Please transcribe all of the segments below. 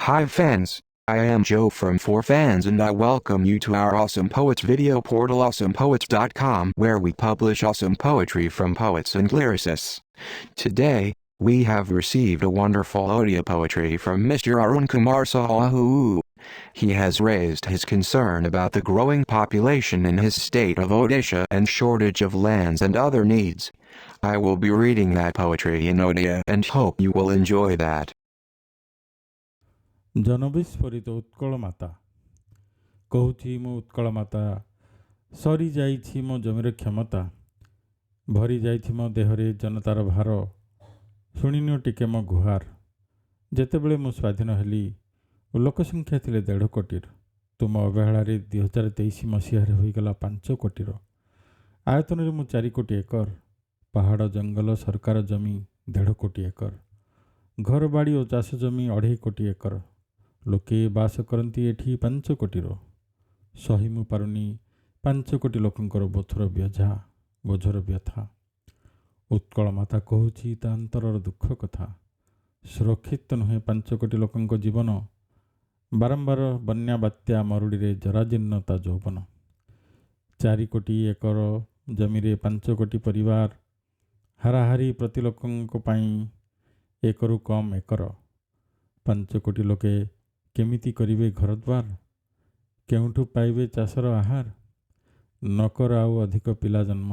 Hi fans, I am Joe from 4Fans and I welcome you to our Awesome Poets video portal awesomepoets.com where we publish awesome poetry from poets and lyricists. Today, we have received a wonderful audio poetry from Mr. Arun Kumar Sahoo. He has raised his concern about the growing population in his state of Odisha and shortage of lands and other needs. I will be reading that poetry in Odia and hope you will enjoy that. जनविस्फोरित Utkal माता कहूची मो उत्कल माता सरी जाइछि मो जमीर क्षमता भरी जाइछि मो देहरे जनतार भार शुणिनियो टिके मो गुहार जेतेबेले मु स्वाधीन हेली लोक संख्या थिले 1.5 कोटी तुम अवहेलारे 2023 मसीहारे होईगला 5 कोटीर आयतनरे मु 4 कोटी एकर पहाड़ जंगल सरकार जमी 1.5 कोटी एकर घर बाड़ी और चाष जमी 2.5 कोटी एकर लोके बास करती एठी 5 कोटीर सही मु पारुनी 5 कोटी लोकंकर बोझर व्यथा उत्कल माता कहूची ता अंतरर दुख कथा सुरक्षित नुहे 5 कोटी लोकंक जीवन बारंबार बन्या बात्या मरुड़ी जराजीर्णता यौवन 4 कोटी एकर जमीरे 5 कोटी परिवार हाराहारी प्रति लोकंक पाई एकरु कम एकर 5 कोटी लोके केमिति करिवे घर द्वार केउठु पाइबे चाषर आहार नकर आउ अधिक पिला जन्म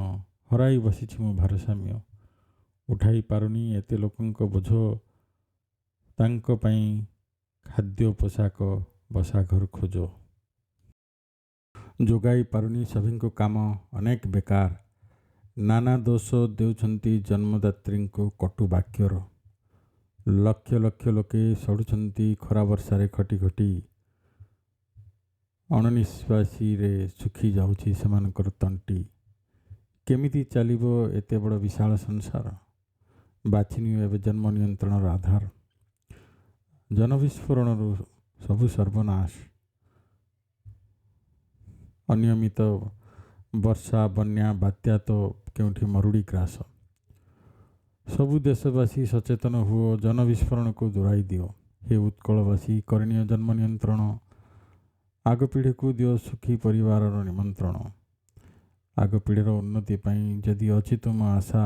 हराई बसिछि मु भारसाम्य उठाई पारुनी एते लोकंक बोझ तांक पई खाद्य पोशाक बसा घर खोजो जोगाई पारुनी सभिंको काम अनेक बेकार नाना दोष देउछंती जन्मदात्री को कटु वाक्यर लक्ष लक्ष लोके सड़ुछंती खरा वर्षारे खटी खटी अणनिश्वासी रे सुखी जाउछि सेमानकर तंटी केमिति चलिबो एते बड़ विशाल संसार बाछिनियो एवं जन्म नियंत्रणर आधार जनविस्फोरणरु सबु सर्वनाश अनियमित वर्षा बन्या बात्या तो केउठी मरुड़ी ग्रास सबु देशवासी सचेतन हुओ जनविस्फोरण को दुराई दियो हे उत्कलवासी करणीय जन्म नियंत्रण आग पीढ़ी को दियो सुखी परिवार निमंत्रण आग पीढ़ीर उन्नति पाई जदि अछि तुम आशा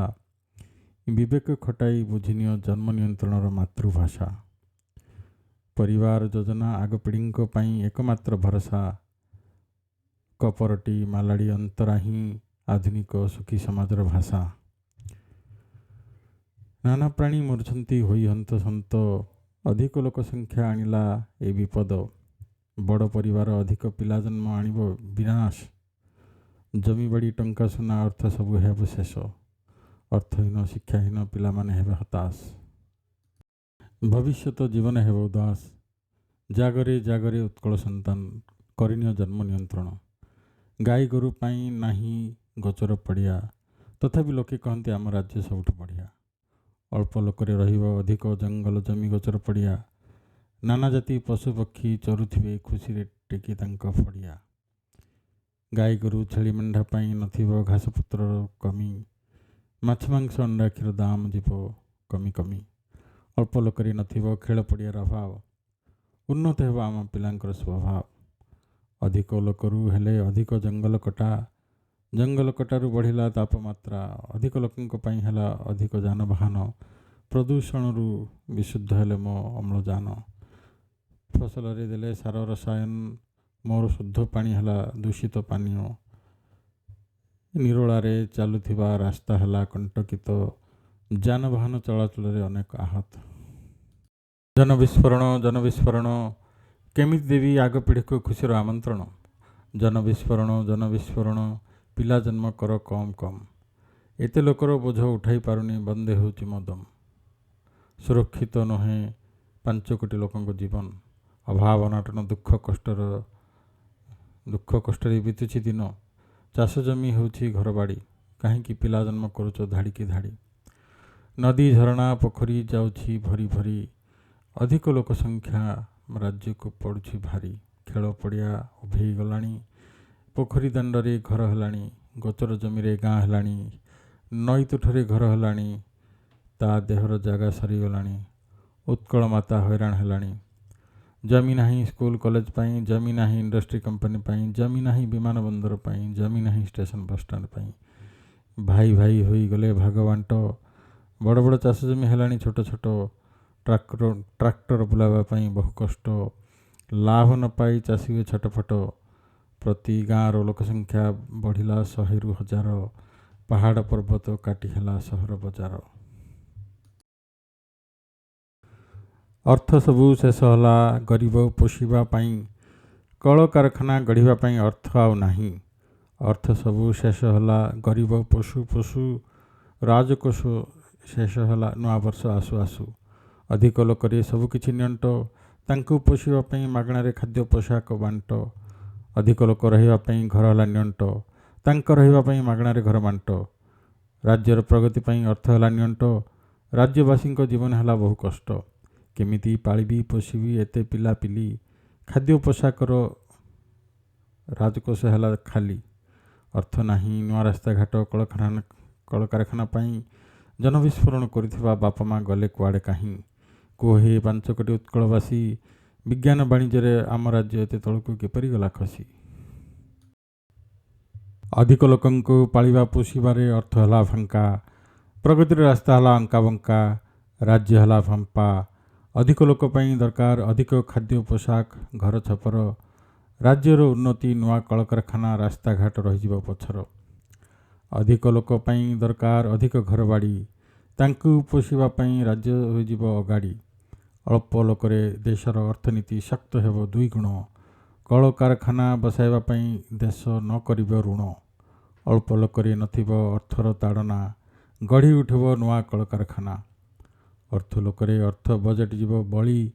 विवेक खटाई बुझिनियो जन्म नियंत्रणर मातृभाषा परिवार योजना आग पीढ़ी पाई एकमात्र भरोसा कपरटी मालाड़ी अंतरा ही आधुनिक सुखी समाजर भाषा नाना प्राणी मरुछंती होई हंत सन्त अधिक लोक संख्या आनिला ए विपद बड़ परिवार अधिक पिला जन्म आनिबो विनाश जमी बाड़ी टंका सुना अर्थ सबु हेब शेष अर्थहीन शिक्षाहीन पिला माने हेबे हताश भविष्यत जीवन हेब उदास जागरे जागरे उत्कल संतान करिनिय जन्म नियंत्रण गाई गोरु पाई नाही गोचर पड़िया तथापि लोके कहते आम राज्य सबुठ बढ़िया अल्प लोकरे रहिबो अधिक जंगल जमी गोचर पड़िया नाना जाति पशु पक्षी चरुथिबे खुशी रे टेकी तांक फड़िया गाई गोरु छेली मेंढा पाई नथिबो घास पत्र कमी माछ मांस अंडा क्षीर दाम जीवो कमी कमी अल्प लोकरे नथिबो खेल पड़ियार अभाव उन्नत हेबो आम पिलांकर स्वभाव अधिक लोकरू हेले अधिक जंगल कटा जंगल कटारू बढ़िला तापमात्रा अधिक लोकंक पाई हेला अधिक जानवाहन प्रदूषणरू विशुद्ध हेले मो अम्लजान फसल रे देले सार रसायन मोर शुद्ध पानी हेला दूषित पानीय निरोलारे चालुथिबा रास्ता हेला कंटकित जानवाहन चलाचल रे अनेक आहत जनविस्फोरण केमिति देवी आग पीढ़ी को खुशीर आमंत्रण जनविस्फोरण पिला जन्म कर कम कम एते लोकर बोझ उठाई पारुनी बंदे होची मदम सुरक्षित नहे 5 कोटी लोकंक जीवन अभाव अनाटन दुख कष्ट बीतुची दिन चाष जमी होची घर बाड़ी कहीं पिला जन्म करुच धाड़ी की धाड़ी नदी झरणा पोखरी जाउछि भरी भरी अधिक लोक संख्या राज्य को पड़ुछि भारी खेल पड़िया उभेई गलानी पोखरी दांडरे घर हेलाणी गोचर जमीरे गाँ हेलाणी नई तुठरे घर हेलाणी ता देहर जागा सरीगलाणी उत्कल माता हैरान हेलाणी जमी नाही स्कूल कॉलेज पाई, जमी नाही इंडस्ट्री कंपनी पाई, जमी नाही विमान बंदर पाई, जमी नाही स्टेशन बस स्टैंड पाई। भाई भाई होई गले भागवांट। बड़ बड़ चाष जमी है छोट छोट ट्राक्टर बुलावा पाई बहु कष्ट। लाभ न पाई चाषी हुए छटफट। प्रति गाँव लोक संख्या बढ़िला 100 रु 1000। पहाड़ पर्वत काटी है सहर बजार। अर्थ सबू शेष होला गरीब पोषिबा पाई। कल कारखाना गढ़िबा पाई अर्थ आउ नाही। अर्थ सबू शेष होला गरीब पशु पशु राजकोष शेष होला नुआ वर्ष आसु आसु। अधिक लोकरे सबु किछि नियंट। तांकु पोषिबा पाई मागणारे खाद्य पोशाक बांट। अधिक लोक रहिबा पाई घर होला नियंट। तांक रहिबा पाई मागणारे घर बांट। राज्यर प्रगति पाई अर्थ होला नियंट। राज्यवासी जीवन है बहु कष्ट। केमिति पालिबी पोषिबी एते पिला पिली। खाद्य पोशाकर राजकोष है खाली। अर्थ नाही नुआ रास्ता घाट कल कारखाना पाई जनविस्फोरण करिथिबा बापा माँ गले कुआड़े काहीं। कोहे 5 कोटी उत्कलवासी विज्ञान वाणिज्य आम राज्य एते तलकू किपरि गला खसी। अधिक लोकंकु पालिबा पोषिबारे अर्थ हला फांका। प्रगतिर रास्ता हला अंका बंका। राज्य हला फंपा। अधिक लोक पाई दरकार अधिक खाद्य पोशाक घर छपर। राज्यर उन्नति नुआ कल कारखाना रास्ता घाट रहिजिबो पछर। अधिक लोक पाई दरकार अधिक घर बाड़ी। तांकु पोषिबा पाई राज्य होइजिबो अगाड़ी। अल्प लोकरे देशर अर्थनीति शक्त हेबो 2 गुण। कल कारखाना बसाइबा पाई देश न करिबो ऋण। अल्प लोकरे नथिबो अर्थर ताड़ना। गढ़ी उठिबो नुआ कल कारखाना। अर्थ लोकरे अर्थ बजेट जीव बली।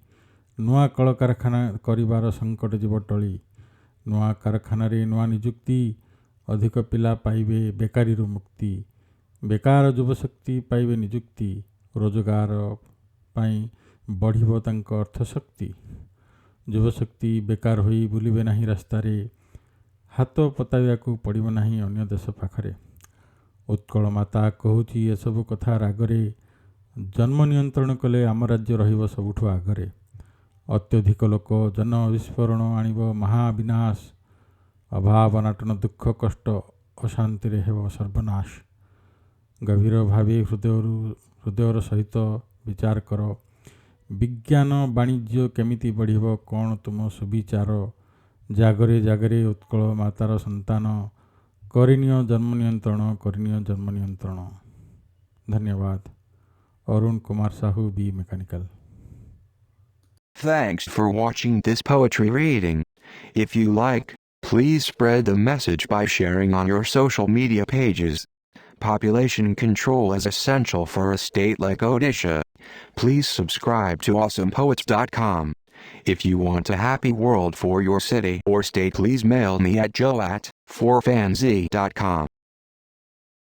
नुआ कल कारखाना करिबार संकट जीव टली। नुआ कारखाना रे नुआ निजुक्ति। अधिक पिला पाइबे बेकारी मुक्ति। बेकार युवशक्ति पाइबे निजुक्ति। रोजगार पाई बढ़िबो तांक अर्थशक्ति। युवशक्ति बेकार होई बुलिबे नाही रास्तारे। हाथ पताइबाकू पड़िबो नाही अन्य देश पाखरे। उत्कल माता कहूची ए सब कथा रागरे। जन्म नियंत्रण कले आम राज्य रहिबो सबुठु आगरे। अत्यधिक लोक जन विस्फोरण आणिबो महाविनाश। अभाव अनाटन दुख कष्ट अशांति हेबो सर्वनाश। गभीर भावे हृदयर सहित विचार कर। विज्ञान वाणिज्य केमिति बढ़िबो कौन तुम सुविचार। जागरे जागरे उत्कल मातार संतान। करिनिय जन्म नियंत्रण करिनिय जन्म नियंत्रण। धन्यवाद। Arun Kumar Sahoo, B Mechanical. Thanks for watching this poetry reading. If you like, please spread the message by sharing on your social media pages. Population control is essential for a state like Odisha. Please subscribe to awesomepoets.com. If you want a happy world for your city or state, please mail me at joe@4fanz.com.